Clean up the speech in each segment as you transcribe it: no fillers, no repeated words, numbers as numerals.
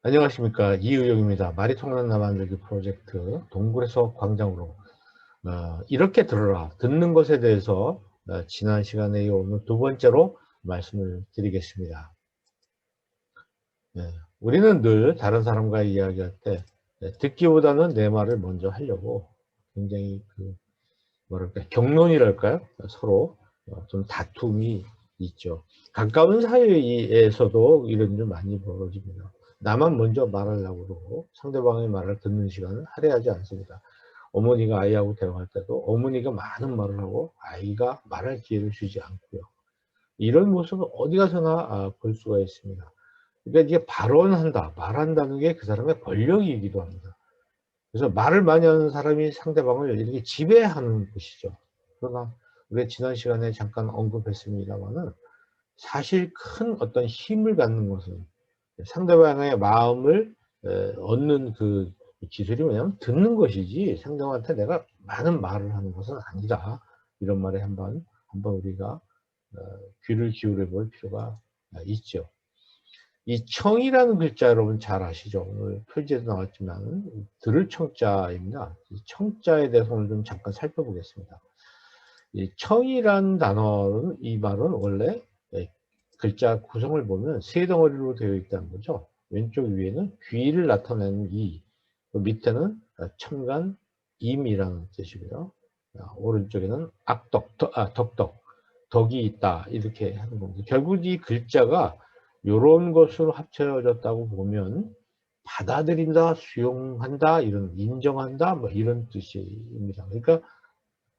안녕하십니까, 이의용입니다. 말이 통하는 나 만들기 프로젝트 동굴에서 광장으로 이렇게 들어라, 듣는 것에 대해서 지난 시간에 오늘 두 번째로 말씀을 드리겠습니다. 우리는 늘 다른 사람과 이야기할 때 듣기보다는 내 말을 먼저 하려고 굉장히 뭐랄까, 경론이랄까요? 서로 좀 다툼이 있죠. 가까운 사이에서도 이런 일 많이 벌어집니다. 나만 먼저 말하려고 그러고 상대방의 말을 듣는 시간을 할애하지 않습니다. 어머니가 아이하고 대화할 때도 어머니가 많은 말을 하고 아이가 말할 기회를 주지 않고요. 이런 모습을 어디 가서나 볼 수가 있습니다. 그러니까 이게 발언한다, 말한다는 게 그 사람의 권력이기도 합니다. 그래서 말을 많이 하는 사람이 상대방을 이렇게 지배하는 것이죠. 그러나 우리가 지난 시간에 잠깐 언급했습니다마는 사실 큰 어떤 힘을 갖는 것은 상대방의 마음을 얻는 그 기술이 뭐냐면 듣는 것이지, 상대방한테 내가 많은 말을 하는 것은 아니다. 이런 말에 한번 우리가 귀를 기울여 볼 필요가 있죠. 이 청이라는 글자 여러분 잘 아시죠? 오늘 표지에도 나왔지만 들을 청자입니다. 이 청자에 대해서 오늘 좀 잠깐 살펴보겠습니다. 이 청이라는 단어는, 이 말은 원래 글자 구성을 보면 세 덩어리로 되어 있다는 거죠. 왼쪽 위에는 귀를 나타내는 이, 밑에는 첨간 임이라는 뜻이고요. 오른쪽에는 덕덕, 덕이 있다, 이렇게 하는 겁니다. 결국 이 글자가 요런 것으로 합쳐졌다고 보면 받아들인다, 수용한다, 이런, 인정한다, 뭐 이런 뜻입니다. 그러니까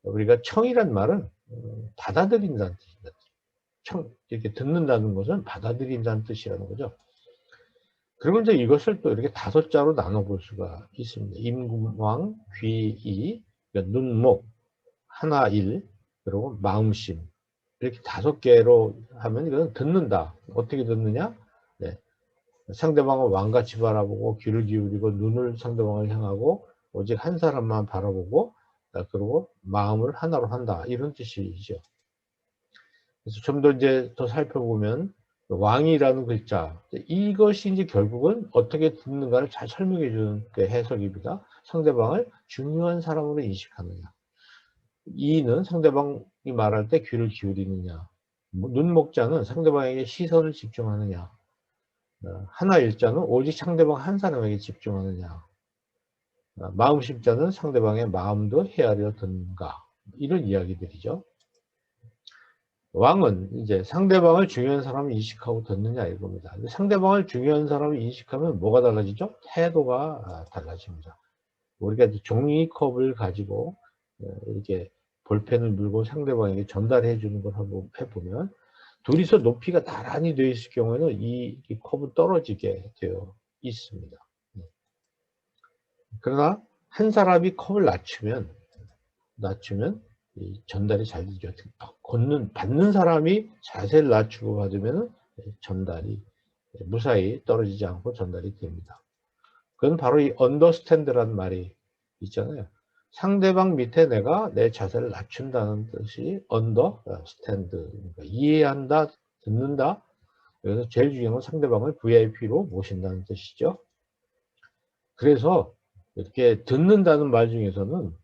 우리가 청이란 말은 받아들인다는 뜻입니다. 이렇게 듣는다는 것은 받아들인다는 뜻이라는 거죠. 그리고 이제 이것을 또 이렇게 다섯 자로 나눠볼 수가 있습니다. 임금왕, 귀이, 그러니까 눈목, 하나일, 그리고 마음심. 이렇게 다섯 개로 하면 이건 듣는다. 어떻게 듣느냐? 네. 상대방을 왕같이 바라보고 귀를 기울이고 눈을 상대방을 향하고 오직 한 사람만 바라보고, 그리고 마음을 하나로 한다, 이런 뜻이죠. 그래서 좀 더 이제 더 살펴보면 왕이라는 글자, 이것이 이제 결국은 어떻게 듣는가를 잘 설명해 주는 해석입니다. 상대방을 중요한 사람으로 인식하느냐, 이는 상대방이 말할 때 귀를 기울이느냐, 눈목자는 상대방에게 시선을 집중하느냐, 하나 일자는 오직 상대방 한 사람에게 집중하느냐, 마음심자는 상대방의 마음도 헤아려 듣는가, 이런 이야기들이죠. 왕은 이제 상대방을 중요한 사람을 인식하고 듣느냐, 이겁니다. 상대방을 중요한 사람을 인식하면 뭐가 달라지죠? 태도가 달라집니다. 우리가 이제 종이컵을 가지고 이렇게 볼펜을 물고 상대방에게 전달해 주는 걸 한번 해보면 둘이서 높이가 나란히 되어 있을 경우에는 이 컵은 떨어지게 되어 있습니다. 그러나 한 사람이 컵을 낮추면 이 전달이 잘 되죠. 받는 사람이 자세를 낮추고 받으면 전달이 무사히 떨어지지 않고 전달이 됩니다. 그건 바로 이 understand라는 말이 있잖아요. 상대방 밑에 내가 내 자세를 낮춘다는 뜻이 understand, 그러니까 이해한다, 듣는다. 그래서 제일 중요한 건 상대방을 VIP로 모신다는 뜻이죠. 그래서 이렇게 듣는다는 말 중에서는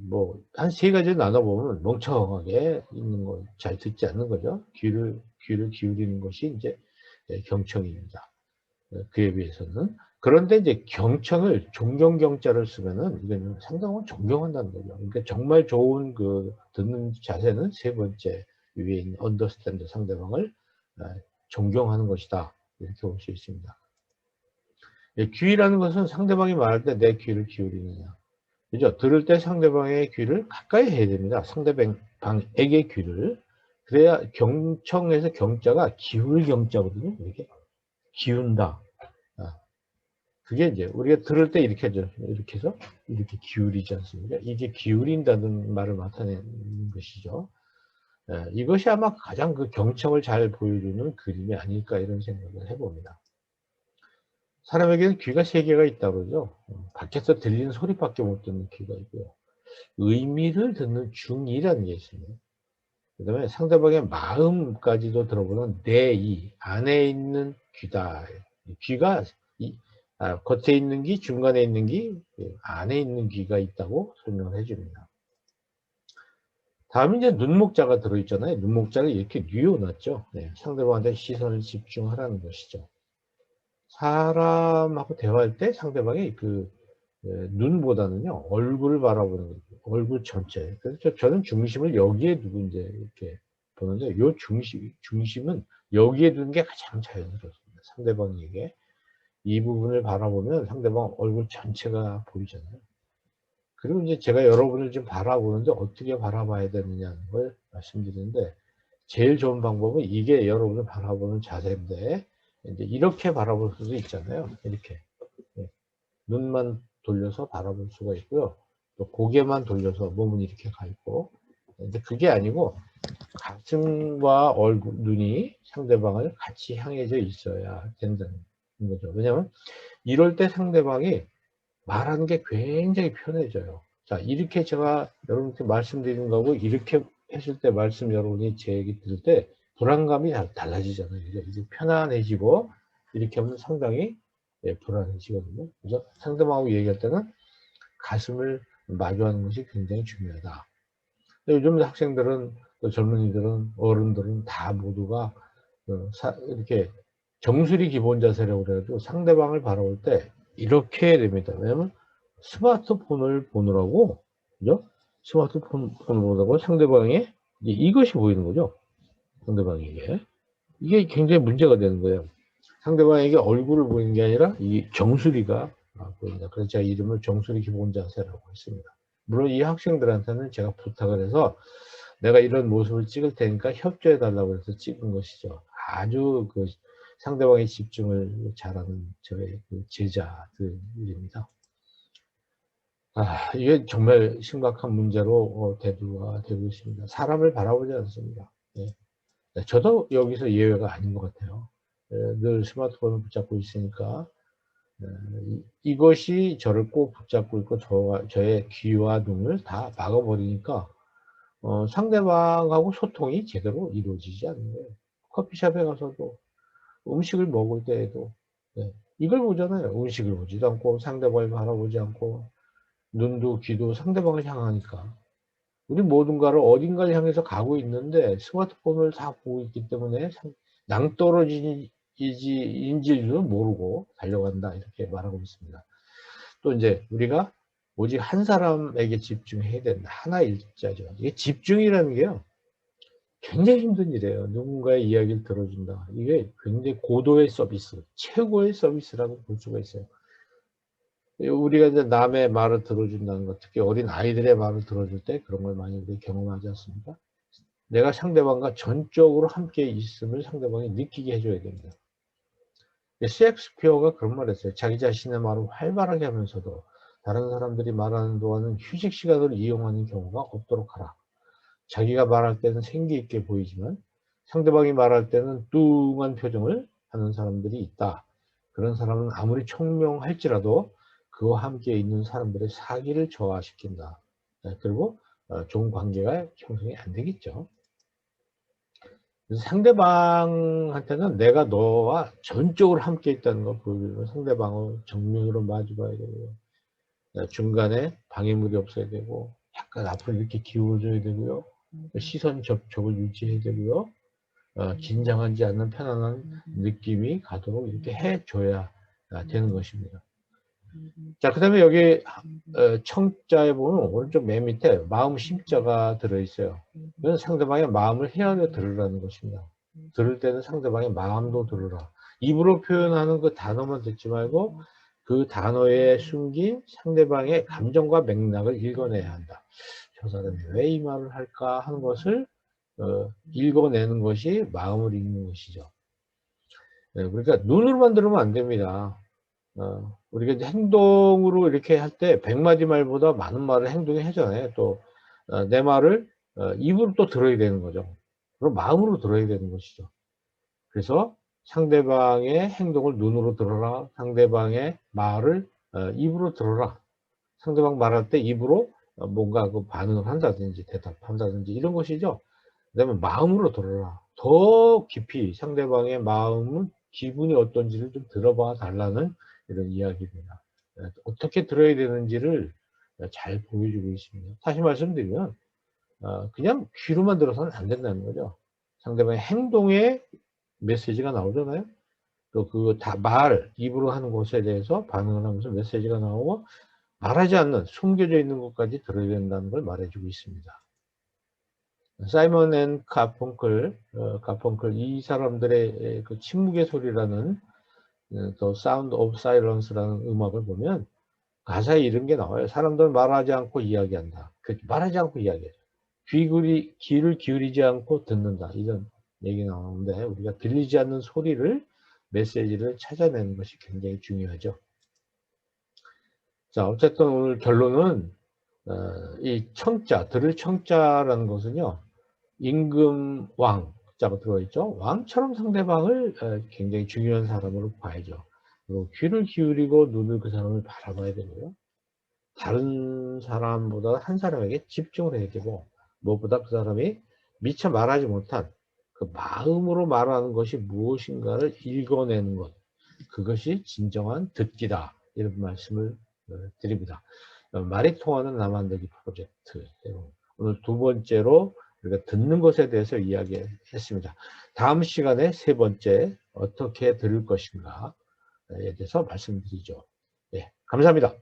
뭐 한 세 가지 나눠보면 멍청하게 있는 거, 잘 듣지 않는 거죠. 귀를 기울이는 것이 이제 경청입니다. 그에 비해서는. 그런데 이제 경청을 존경경자를 쓰면은 이거는 상대방을 존경한다는 거죠. 그러니까 정말 좋은 그 듣는 자세는 세 번째 위에 있는 understand, 상대방을 존경하는 것이다, 이렇게 볼 수 있습니다. 귀라는 것은 상대방이 말할 때 내 귀를 기울이느냐, 그죠? 들을 때 상대방의 귀를 가까이 해야 됩니다. 상대방에게 귀를. 그래야 경청에서 경자가 기울 경자거든요. 이렇게 기운다. 그게 이제 우리가 들을 때 이렇게 하죠. 이렇게 해서 이렇게 기울이지 않습니까? 이게 기울인다는 말을 나타내는 것이죠. 이것이 아마 가장 그 경청을 잘 보여주는 그림이 아닐까, 이런 생각을 해봅니다. 사람에게는 귀가 세 개가 있다고 그러죠. 밖에서 들리는 소리밖에 못 듣는 귀가 있고요. 의미를 듣는 중이라는 게 있습니다. 그 다음에 상대방의 마음까지도 들어보는 내이, 안에 있는 귀다. 귀가 겉에 있는 귀, 중간에 있는 귀, 안에 있는 귀가 있다고 설명을 해줍니다. 다음에 이제 눈목자가 들어있잖아요. 눈목자를 이렇게 뉘어놨죠. 네, 상대방한테 시선을 집중하라는 것이죠. 사람하고 대화할 때 상대방이 눈보다는요, 얼굴을 바라보는 거죠. 얼굴 전체. 그래서 저는 중심을 여기에 두고 이제 이렇게 보는데, 요 중심은 여기에 두는 게 가장 자연스럽습니다. 상대방에게. 이 부분을 바라보면 상대방 얼굴 전체가 보이잖아요. 그리고 이제 제가 여러분을 좀 바라보는데 어떻게 바라봐야 되느냐는 걸 말씀드리는데, 제일 좋은 방법은 이게 여러분을 바라보는 자세인데, 이제 이렇게 바라볼 수도 있잖아요. 이렇게. 눈만 돌려서 바라볼 수가 있고요. 또 고개만 돌려서 몸은 이렇게 가 있고. 근데 그게 아니고 가슴과 얼굴, 눈이 상대방을 같이 향해져 있어야 된다는 거죠. 왜냐하면 이럴 때 상대방이 말하는 게 굉장히 편해져요. 자, 이렇게 제가 여러분께 말씀드리는 거고, 이렇게 했을 때 말씀 여러분이 제 얘기 들을 때 불안감이 달라지잖아요. 이제 편안해지고, 이렇게 하면 상당히 불안해지거든요. 그래서 상대방하고 얘기할 때는 가슴을 마주하는 것이 굉장히 중요하다. 요즘 학생들은, 또 젊은이들은, 어른들은 다 모두가 이렇게 정수리 기본 자세라고 그래가지고 상대방을 바라볼 때 이렇게 해야 됩니다. 왜냐면 스마트폰을 보느라고, 그죠? 스마트폰을 보느라고 상대방의 이것이 보이는 거죠. 상대방에게. 이게 굉장히 문제가 되는 거예요. 상대방에게 얼굴을 보이는 게 아니라 이 정수리가 보인다. 그래서 제가 이름을 정수리 기본 자세라고 했습니다. 물론 이 학생들한테는 제가 부탁을 해서 내가 이런 모습을 찍을 테니까 협조해 달라고 해서 찍은 것이죠. 아주 상대방의 집중을 잘하는 저의 제자들입니다. 이게 정말 심각한 문제로 대두가 되고 있습니다. 사람을 바라보지 않습니다. 예. 저도 여기서 예외가 아닌 것 같아요. 늘 스마트폰을 붙잡고 있으니까 이것이 저를 꼭 붙잡고 있고 저의 귀와 눈을 다 막아버리니까 상대방하고 소통이 제대로 이루어지지 않는 거예요. 커피숍에 가서도 음식을 먹을 때에도 이걸 보잖아요. 음식을 보지도 않고 상대방을 바라보지 않고 눈도 귀도 상대방을 향하니까 우리 모든가를 어딘가를 향해서 가고 있는데 스마트폰을 다 보고 있기 때문에 낭떠러지인지도 모르고 달려간다 이렇게 말하고 있습니다. 또 이제 우리가 오직 한 사람에게 집중해야 된다. 하나 일자죠. 이게 집중이라는 게요. 굉장히 힘든 일이에요. 누군가의 이야기를 들어준다. 이게 굉장히 고도의 서비스, 최고의 서비스라고 볼 수가 있어요. 우리가 이제 남의 말을 들어준다는 것, 특히 어린 아이들의 말을 들어줄 때 그런 걸 많이 우리 경험하지 않습니까? 내가 상대방과 전적으로 함께 있음을 상대방이 느끼게 해줘야 됩니다. 셰익스피어가 그런 말을 했어요. 자기 자신의 말을 활발하게 하면서도 다른 사람들이 말하는 동안은 휴식 시간을 이용하는 경우가 없도록 하라. 자기가 말할 때는 생기 있게 보이지만 상대방이 말할 때는 뚱한 표정을 하는 사람들이 있다. 그런 사람은 아무리 총명할지라도 그와 함께 있는 사람들의 사기를 저하시킨다. 그리고 좋은 관계가 형성이 안 되겠죠. 그래서 상대방한테는 내가 너와 전적으로 함께 있다는 걸 보여주면 상대방을 정면으로 마주봐야 되고요. 중간에 방해물이 없어야 되고 약간 앞으로 이렇게 기울어줘야 되고요. 시선 접촉을 유지해야 되고요. 긴장하지 않는 편안한 느낌이 가도록 이렇게 해줘야 되는 것입니다. 자, 그 다음에 여기 청자에 보면 오른쪽 맨 밑에 마음 심자가 들어있어요. 이건 상대방의 마음을 헤아려 들으라는 것입니다. 들을 때는 상대방의 마음도 들으라. 입으로 표현하는 그 단어만 듣지 말고 그 단어에 숨긴 상대방의 감정과 맥락을 읽어내야 한다. 저 사람이 왜 이 말을 할까 하는 것을 읽어내는 것이 마음을 읽는 것이죠. 그러니까 눈으로만 들으면 안 됩니다. 우리가 이제 행동으로 이렇게 할 때 100마디 말보다 많은 말을 행동에 하잖아요. 또 내 말을 입으로 또 들어야 되는 거죠. 그럼 마음으로 들어야 되는 것이죠. 그래서 상대방의 행동을 눈으로 들어라. 상대방의 말을 입으로 들어라. 상대방 말할 때 입으로 뭔가 그 반응을 한다든지 대답한다든지 이런 것이죠. 그다음에 마음으로 들어라. 더 깊이 상대방의 마음은 기분이 어떤지를 좀 들어봐 달라는 이런 이야기입니다. 어떻게 들어야 되는지를 잘 보여주고 있습니다. 다시 말씀드리면 그냥 귀로만 들어서는 안 된다는 거죠. 상대방의 행동에 메시지가 나오잖아요. 또 그 다 입으로 하는 것에 대해서 반응을 하면서 메시지가 나오고, 말하지 않는 숨겨져 있는 것까지 들어야 된다는 걸 말해주고 있습니다. 사이먼 앤 가펑클 이 사람들의 그 침묵의 소리라는 The Sound of Silence라는 음악을 보면 가사에 이런 게 나와요. 사람들은 말하지 않고 이야기한다. 말하지 않고 이야기해요. 귀를 기울이지 않고 듣는다. 이런 얘기 나오는데, 우리가 들리지 않는 소리를, 메시지를 찾아내는 것이 굉장히 중요하죠. 자, 어쨌든 오늘 결론은 이 청자, 들을 청자라는 것은요, 임금 왕자가 들어있죠. 왕처럼 상대방을 굉장히 중요한 사람으로 봐야죠. 그리고 귀를 기울이고 눈을 그 사람을 바라봐야 되고요. 다른 사람보다 한 사람에게 집중을 해야 되고, 무엇보다 그 사람이 미처 말하지 못한 그 마음으로 말하는 것이 무엇인가를 읽어내는 것, 그것이 진정한 듣기다. 이런 말씀을 드립니다. 말이 통하는 남한들기 프로젝트. 오늘 두 번째로 우리가 듣는 것에 대해서 이야기했습니다. 다음 시간에 세 번째, 어떻게 들을 것인가에 대해서 말씀드리죠. 네, 감사합니다.